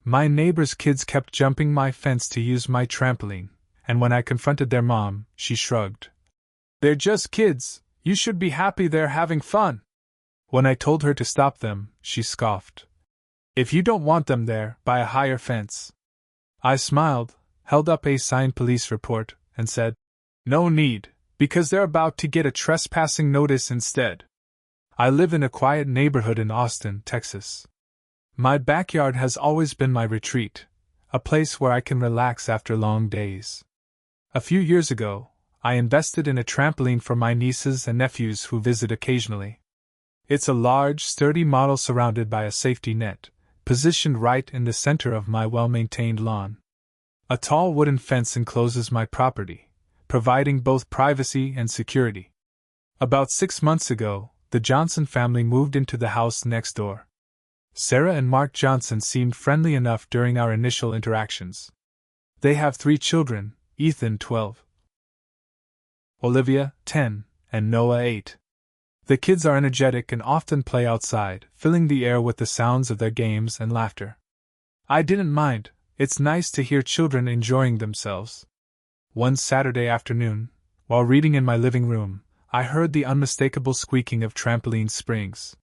My neighbor's kids kept jumping my fence to use my trampoline, and when I confronted their mom, she shrugged. They're just kids, you should be happy they're having fun. When I told her to stop them, she scoffed. If you don't want them there, buy a higher fence. I smiled, held up a signed police report, and said, no need, because they're about to get a trespassing notice instead. I live in a quiet neighborhood in Austin, Texas. My backyard has always been my retreat, a place where I can relax after long days. A few years ago, I invested in a trampoline for my nieces and nephews who visit occasionally. It's a large, sturdy model surrounded by a safety net, positioned right in the center of my well-maintained lawn. A tall wooden fence encloses my property, providing both privacy and security. About 6 months ago, the Johnson family moved into the house next door. Sarah and Mark Johnson seemed friendly enough during our initial interactions. They have 3 children, Ethan 12, Olivia 10, and Noah 8. The kids are energetic and often play outside, filling the air with the sounds of their games and laughter. I didn't mind, it's nice to hear children enjoying themselves. One Saturday afternoon, while reading in my living room, I heard the unmistakable squeaking of trampoline springs.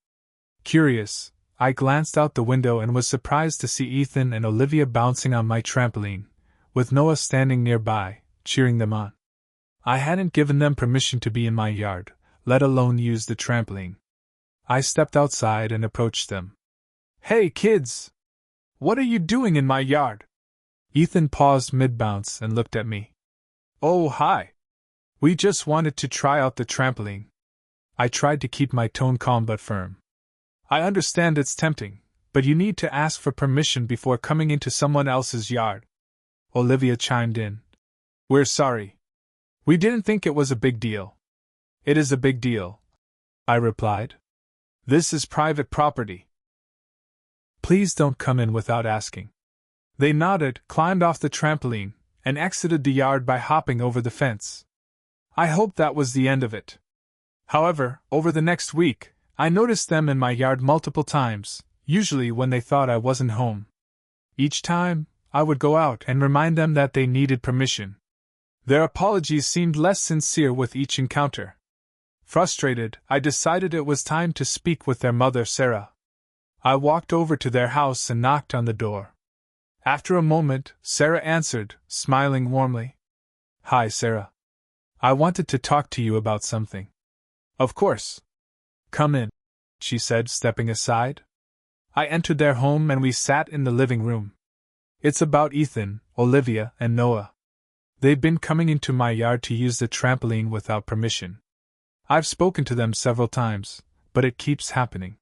Curious, I glanced out the window and was surprised to see Ethan and Olivia bouncing on my trampoline, with Noah standing nearby, cheering them on. I hadn't given them permission to be in my yard, let alone use the trampoline. I stepped outside and approached them. Hey kids! What are you doing in my yard? Ethan paused mid-bounce and looked at me. Oh, hi! We just wanted to try out the trampoline. I tried to keep my tone calm but firm. I understand it's tempting, but you need to ask for permission before coming into someone else's yard. Olivia chimed in. We're sorry. We didn't think it was a big deal. It is a big deal, I replied. This is private property. Please don't come in without asking. They nodded, climbed off the trampoline, and exited the yard by hopping over the fence. I hoped that was the end of it. However, over the next week, I noticed them in my yard multiple times, usually when they thought I wasn't home. Each time, I would go out and remind them that they needed permission. Their apologies seemed less sincere with each encounter. Frustrated, I decided it was time to speak with their mother, Sarah. I walked over to their house and knocked on the door. After a moment, Sarah answered, smiling warmly. Hi, Sarah. I wanted to talk to you about something. Of course. Come in, she said, stepping aside. I entered their home and we sat in the living room. It's about Ethan, Olivia, and Noah. They've been coming into my yard to use the trampoline without permission. I've spoken to them several times, but it keeps happening.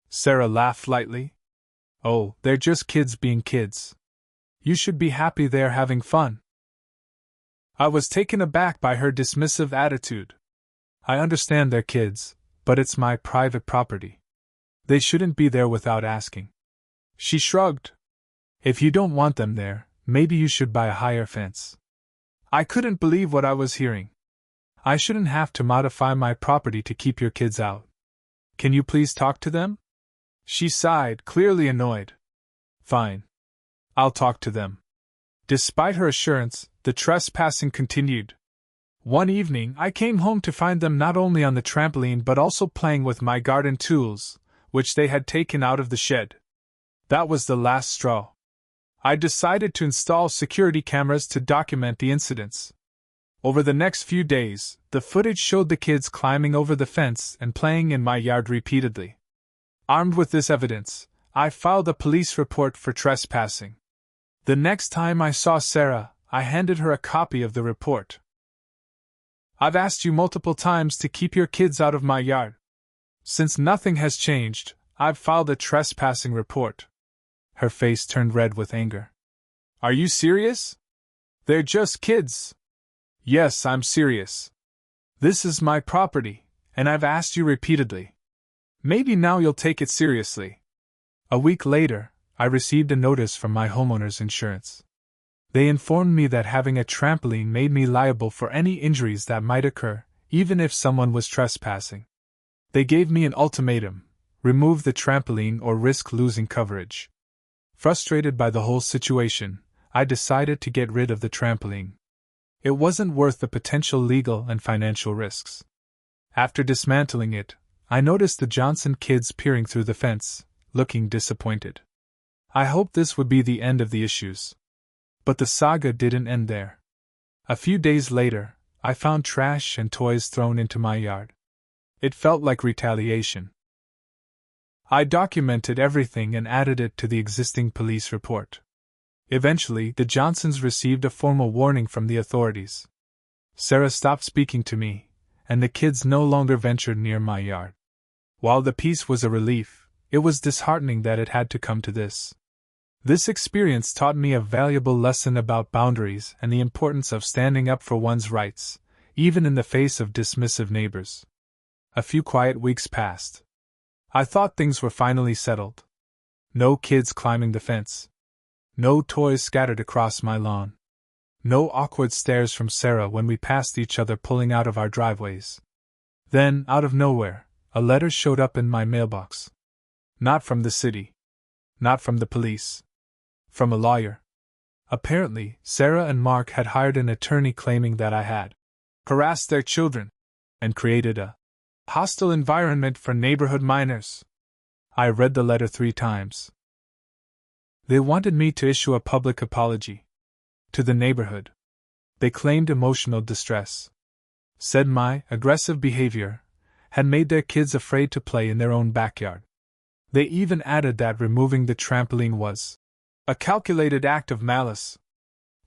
Sarah laughed lightly. Oh, they're just kids being kids. You should be happy they're having fun. I was taken aback by her dismissive attitude. I understand they're kids, but it's my private property. They shouldn't be there without asking. She shrugged. If you don't want them there, maybe you should buy a higher fence. I couldn't believe what I was hearing. I shouldn't have to modify my property to keep your kids out. Can you please talk to them? She sighed, clearly annoyed. Fine. I'll talk to them. Despite her assurance, the trespassing continued. One evening, I came home to find them not only on the trampoline but also playing with my garden tools, which they had taken out of the shed. That was the last straw. I decided to install security cameras to document the incidents. Over the next few days, the footage showed the kids climbing over the fence and playing in my yard repeatedly. Armed with this evidence, I filed a police report for trespassing. The next time I saw Sarah, I handed her a copy of the report. I've asked you multiple times to keep your kids out of my yard. Since nothing has changed, I've filed a trespassing report. Her face turned red with anger. Are you serious? They're just kids. Yes, I'm serious. This is my property, and I've asked you repeatedly. Maybe now you'll take it seriously. A week later, I received a notice from my homeowner's insurance. They informed me that having a trampoline made me liable for any injuries that might occur, even if someone was trespassing. They gave me an ultimatum: remove the trampoline or risk losing coverage. Frustrated by the whole situation, I decided to get rid of the trampoline. It wasn't worth the potential legal and financial risks. After dismantling it, I noticed the Johnson kids peering through the fence, looking disappointed. I hoped this would be the end of the issues. But the saga didn't end there. A few days later, I found trash and toys thrown into my yard. It felt like retaliation. I documented everything and added it to the existing police report. Eventually, the Johnsons received a formal warning from the authorities. Sarah stopped speaking to me, and the kids no longer ventured near my yard. While the peace was a relief, it was disheartening that it had to come to this. This experience taught me a valuable lesson about boundaries and the importance of standing up for one's rights, even in the face of dismissive neighbors. A few quiet weeks passed. I thought things were finally settled. No kids climbing the fence. No toys scattered across my lawn. No awkward stares from Sarah when we passed each other pulling out of our driveways. Then, out of nowhere, a letter showed up in my mailbox. Not from the city. Not from the police. From a lawyer. Apparently, Sarah and Mark had hired an attorney claiming that I had harassed their children and created a hostile environment for neighborhood minors. I read the letter 3 times. They wanted me to issue a public apology to the neighborhood. They claimed emotional distress. Said my aggressive behavior had made their kids afraid to play in their own backyard. They even added that removing the trampoline was a calculated act of malice.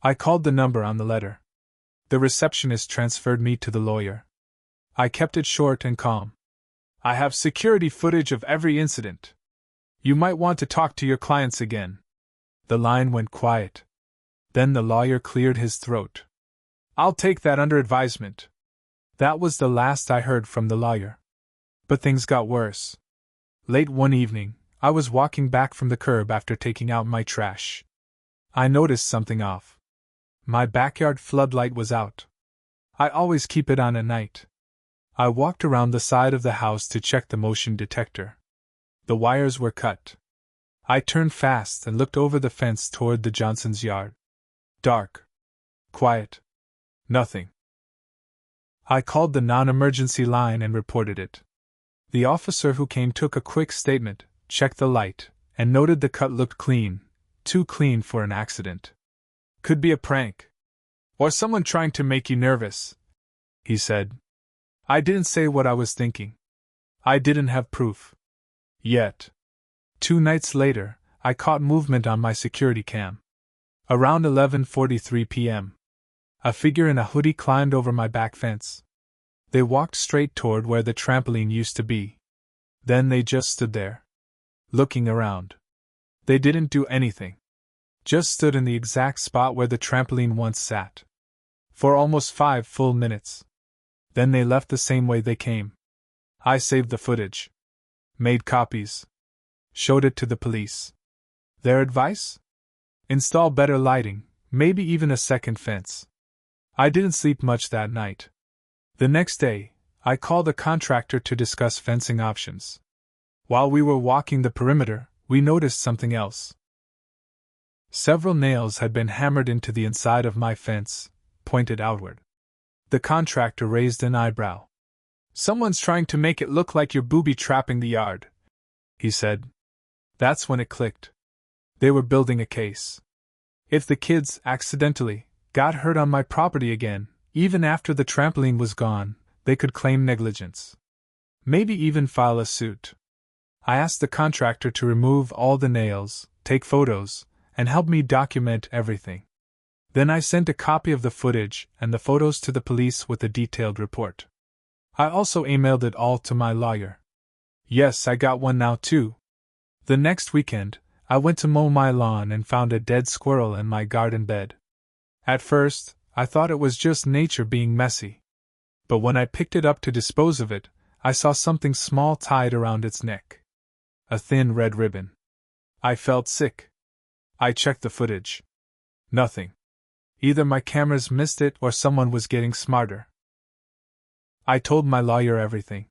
I called the number on the letter. The receptionist transferred me to the lawyer. I kept it short and calm. I have security footage of every incident. You might want to talk to your clients again. The line went quiet. Then the lawyer cleared his throat. I'll take that under advisement. That was the last I heard from the lawyer. But things got worse. Late one evening, I was walking back from the curb after taking out my trash. I noticed something off. My backyard floodlight was out. I always keep it on at night. I walked around the side of the house to check the motion detector. The wires were cut. I turned fast and looked over the fence toward the Johnsons' yard. Dark. Quiet. Nothing. I called the non-emergency line and reported it. The officer who came took a quick statement, checked the light, and noted the cut looked clean, too clean for an accident. Could be a prank. Or someone trying to make you nervous, he said. I didn't say what I was thinking. I didn't have proof. Yet. 2 nights later, I caught movement on my security cam. Around 11:43 p.m. A figure in a hoodie climbed over my back fence. They walked straight toward where the trampoline used to be. Then they just stood there, looking around. They didn't do anything. Just stood in the exact spot where the trampoline once sat. For almost 5 full minutes. Then they left the same way they came. I saved the footage. Made copies. Showed it to the police. Their advice? Install better lighting, maybe even a second fence. I didn't sleep much that night. The next day, I called a contractor to discuss fencing options. While we were walking the perimeter, we noticed something else. Several nails had been hammered into the inside of my fence, pointed outward. The contractor raised an eyebrow. Someone's trying to make it look like you're booby-trapping the yard, he said. That's when it clicked. They were building a case. If the kids, accidentally, got hurt on my property again, even after the trampoline was gone, they could claim negligence. Maybe even file a suit. I asked the contractor to remove all the nails, take photos, and help me document everything. Then I sent a copy of the footage and the photos to the police with a detailed report. I also emailed it all to my lawyer. Yes, I got one now too. The next weekend, I went to mow my lawn and found a dead squirrel in my garden bed. At first, I thought it was just nature being messy. But when I picked it up to dispose of it, I saw something small tied around its neck. A thin red ribbon. I felt sick. I checked the footage. Nothing. Either my cameras missed it or someone was getting smarter. I told my lawyer everything.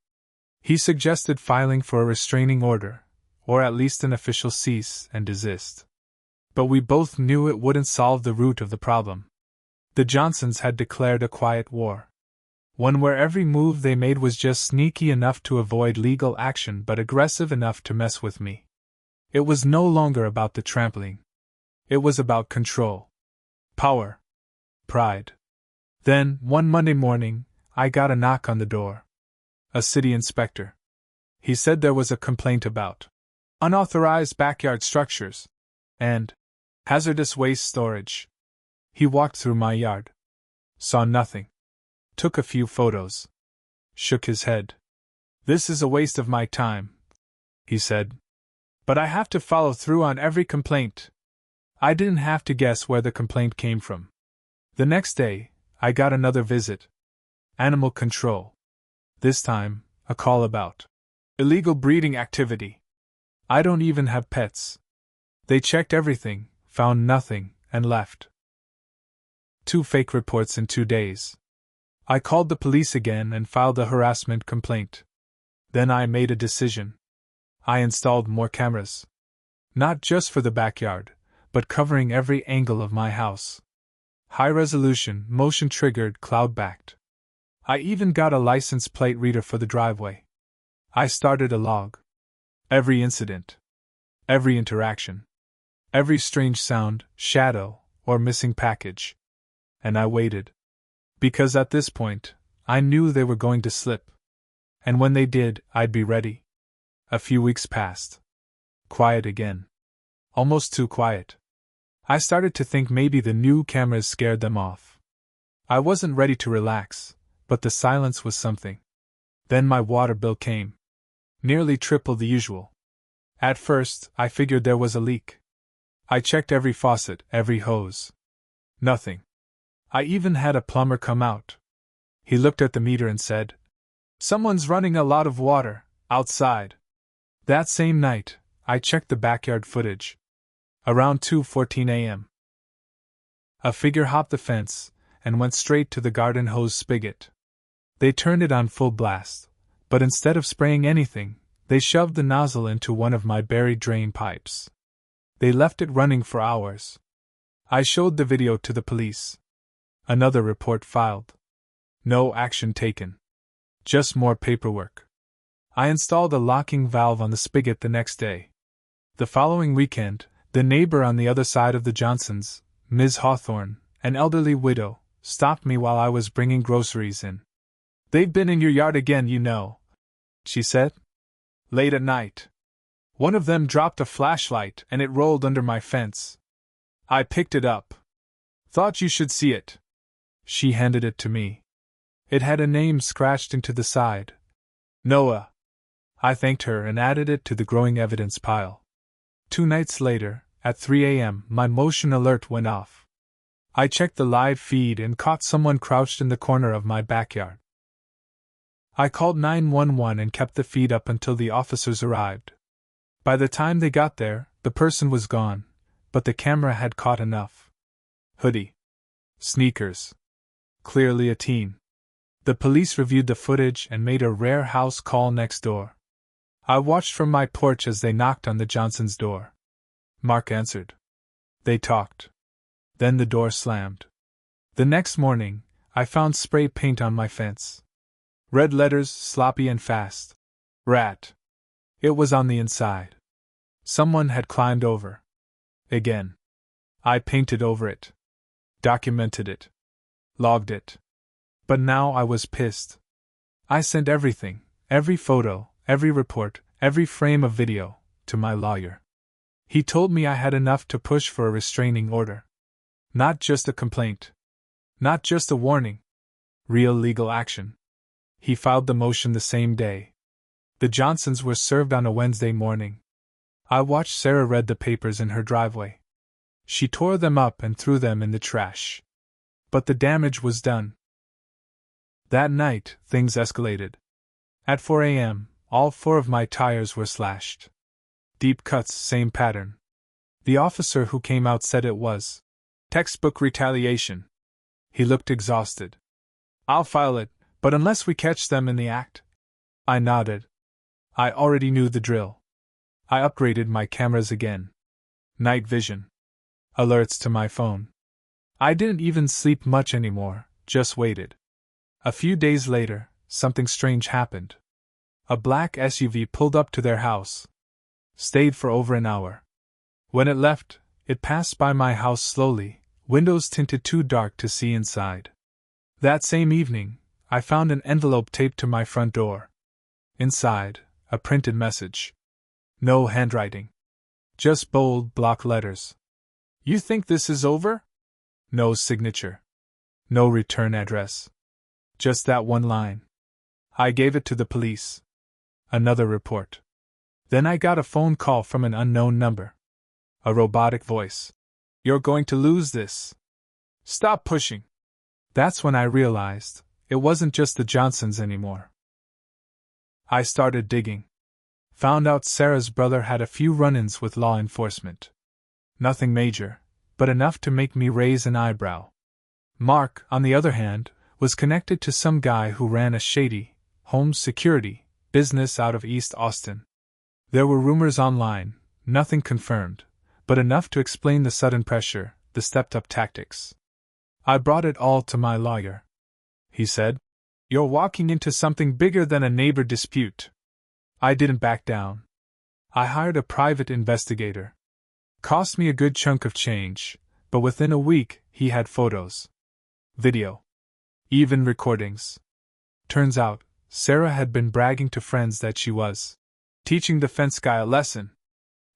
He suggested filing for a restraining order, or at least an official cease and desist. But we both knew it wouldn't solve the root of the problem. The Johnsons had declared a quiet war. One where every move they made was just sneaky enough to avoid legal action but aggressive enough to mess with me. It was no longer about the trampoline. It was about control. Power. Pride. Then, one Monday morning, I got a knock on the door. A city inspector. He said there was a complaint about unauthorized backyard structures and hazardous waste storage. He walked through my yard. Saw nothing. Took a few photos. Shook his head. "This is a waste of my time," he said. "But I have to follow through on every complaint." I didn't have to guess where the complaint came from. The next day, I got another visit. Animal control. This time, a call about illegal breeding activity. I don't even have pets. They checked everything, found nothing, and left. 2 fake reports in 2 days. I called the police again and filed a harassment complaint. Then I made a decision. I installed more cameras. Not just for the backyard, but covering every angle of my house. High resolution, motion triggered, cloud backed. I even got a license plate reader for the driveway. I started a log. Every incident. Every interaction. Every strange sound, shadow, or missing package. And I waited. Because at this point, I knew they were going to slip. And when they did, I'd be ready. A few weeks passed. Quiet again. Almost too quiet. I started to think maybe the new cameras scared them off. I wasn't ready to relax, but the silence was something. Then my water bill came. Nearly triple the usual. At first, I figured there was a leak. I checked every faucet, every hose. Nothing. I even had a plumber come out. He looked at the meter and said, "Someone's running a lot of water outside." That same night, I checked the backyard footage. Around 2:14 a.m. A figure hopped the fence and went straight to the garden hose spigot. They turned it on full blast, but instead of spraying anything, they shoved the nozzle into one of my buried drain pipes. They left it running for hours. I showed the video to the police. Another report filed. No action taken. Just more paperwork. I installed a locking valve on the spigot the next day. The following weekend, the neighbor on the other side of the Johnsons, Ms. Hawthorne, an elderly widow, stopped me while I was bringing groceries in. "They've been in your yard again, you know," she said. "Late at night. One of them dropped a flashlight and it rolled under my fence. I picked it up. Thought you should see it." She handed it to me. It had a name scratched into the side. Noah. I thanked her and added it to the growing evidence pile. 2 nights later, at 3 a.m., my motion alert went off. I checked the live feed and caught someone crouched in the corner of my backyard. I called 911 and kept the feed up until the officers arrived. By the time they got there, the person was gone, but the camera had caught enough. Hoodie. Sneakers. Clearly a teen. The police reviewed the footage and made a rare house call next door. I watched from my porch as they knocked on the Johnsons' door. Mark answered. They talked. Then the door slammed. The next morning, I found spray paint on my fence. Red letters, sloppy and fast. Rat. It was on the inside. Someone had climbed over. Again. I painted over it. Documented it. Logged it. But now I was pissed. I sent everything, every photo, every report, every frame of video, to my lawyer. He told me I had enough to push for a restraining order. Not just a complaint. Not just a warning. Real legal action. He filed the motion the same day. The Johnsons were served on a Wednesday morning. I watched Sarah read the papers in her driveway. She tore them up and threw them in the trash. But the damage was done. That night, things escalated. At 4 a.m., all 4 of my tires were slashed. Deep cuts, same pattern. The officer who came out said it was textbook retaliation. He looked exhausted. "I'll file it, but unless we catch them in the act." I nodded. I already knew the drill. I upgraded my cameras again. Night vision. Alerts to my phone. I didn't even sleep much anymore, just waited. A few days later, something strange happened. A black SUV pulled up to their house. Stayed for over an hour. When it left, it passed by my house slowly, windows tinted too dark to see inside. That same evening, I found an envelope taped to my front door. Inside, a printed message. No handwriting. Just bold block letters. You think this is over? No signature. No return address. Just that one line. I gave it to the police. Another report. Then I got a phone call from an unknown number. A robotic voice. You're going to lose this. Stop pushing. That's when I realized it wasn't just the Johnsons anymore. I started digging. Found out Sarah's brother had a few run-ins with law enforcement. Nothing major, but enough to make me raise an eyebrow. Mark, on the other hand, was connected to some guy who ran a shady, home security, business out of East Austin. There were rumors online, nothing confirmed, but enough to explain the sudden pressure, the stepped-up tactics. I brought it all to my lawyer. He said, "You're walking into something bigger than a neighbor dispute." I didn't back down. I hired a private investigator. Cost me a good chunk of change, but within a week, he had photos, video, even recordings. Turns out, Sarah had been bragging to friends that she was teaching the fence guy a lesson.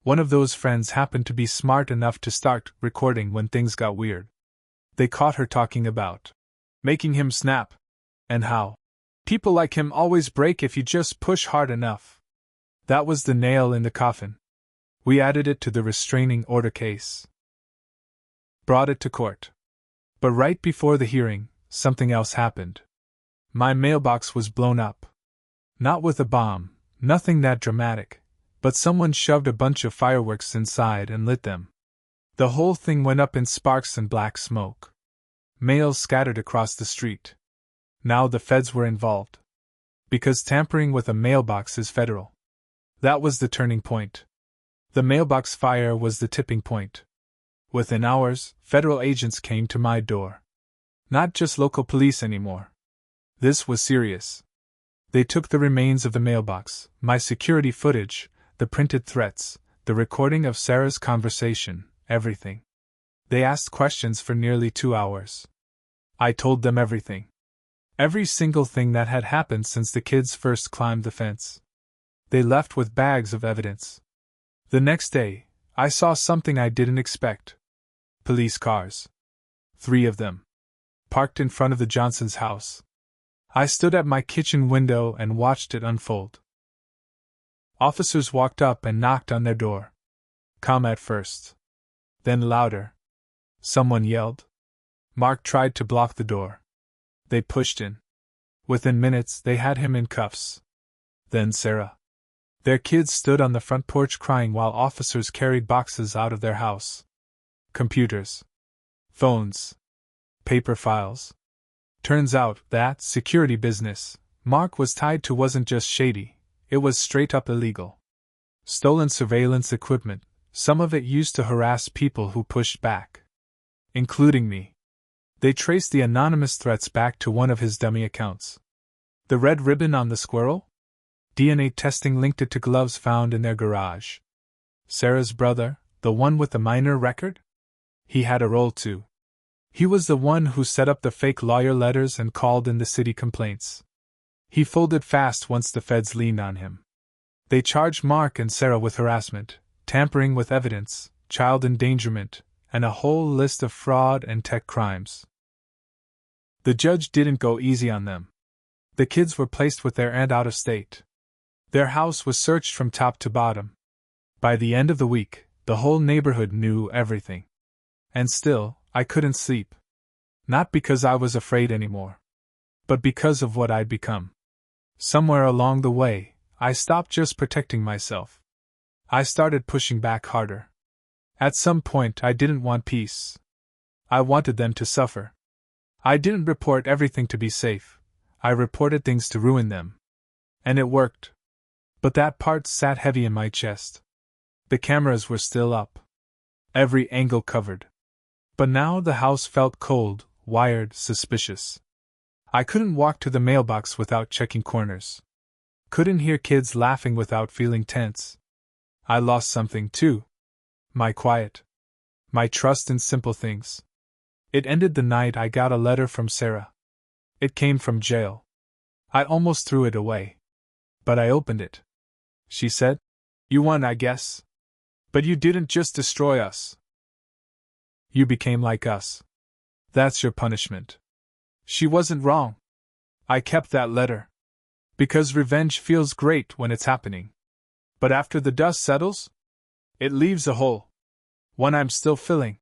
One of those friends happened to be smart enough to start recording when things got weird. They caught her talking about making him snap, and how people like him always break if you just push hard enough. That was the nail in the coffin. We added it to the restraining order case. Brought it to court. But right before the hearing, something else happened. My mailbox was blown up. Not with a bomb, nothing that dramatic, but someone shoved a bunch of fireworks inside and lit them. The whole thing went up in sparks and black smoke. Mail scattered across the street. Now the feds were involved. Because tampering with a mailbox is federal. That was the turning point. The mailbox fire was the tipping point. Within hours, federal agents came to my door. Not just local police anymore. This was serious. They took the remains of the mailbox, my security footage, the printed threats, the recording of Sarah's conversation, everything. They asked questions for nearly 2 hours. I told them everything. Every single thing that had happened since the kids first climbed the fence. They left with bags of evidence. The next day, I saw something I didn't expect. Police cars. 3 of them. Parked in front of the Johnsons' house. I stood at my kitchen window and watched it unfold. Officers walked up and knocked on their door. Calm at first. Then louder. Someone yelled. Mark tried to block the door. They pushed in. Within minutes, they had him in cuffs. Then Sarah. Their kids stood on the front porch crying while officers carried boxes out of their house. Computers. Phones. Paper files. Turns out that security business Mark was tied to wasn't just shady, it was straight up illegal. Stolen surveillance equipment, some of it used to harass people who pushed back. Including me. They traced the anonymous threats back to one of his dummy accounts. The red ribbon on the squirrel? DNA testing linked it to gloves found in their garage. Sarah's brother, the one with the minor record? He had a role too. He was the one who set up the fake lawyer letters and called in the city complaints. He folded fast once the feds leaned on him. They charged Mark and Sarah with harassment, tampering with evidence, child endangerment, and a whole list of fraud and tech crimes. The judge didn't go easy on them. The kids were placed with their aunt out of state. Their house was searched from top to bottom. By the end of the week, the whole neighborhood knew everything. And still, I couldn't sleep. Not because I was afraid anymore. But because of what I'd become. Somewhere along the way, I stopped just protecting myself. I started pushing back harder. At some point, I didn't want peace. I wanted them to suffer. I didn't report everything to be safe. I reported things to ruin them. And it worked. But that part sat heavy in my chest. The cameras were still up. every angle covered. But now the house felt cold, wired, suspicious. I couldn't walk to the mailbox without checking corners. Couldn't hear kids laughing without feeling tense. I lost something, too. My quiet. My trust in simple things. It ended the night I got a letter from Sarah. It came from jail. I almost threw it away. But I opened it. She said, "You won, I guess. But you didn't just destroy us. You became like us. That's your punishment." She wasn't wrong. I kept that letter. Because revenge feels great when it's happening. But after the dust settles, it leaves a hole. One I'm still filling.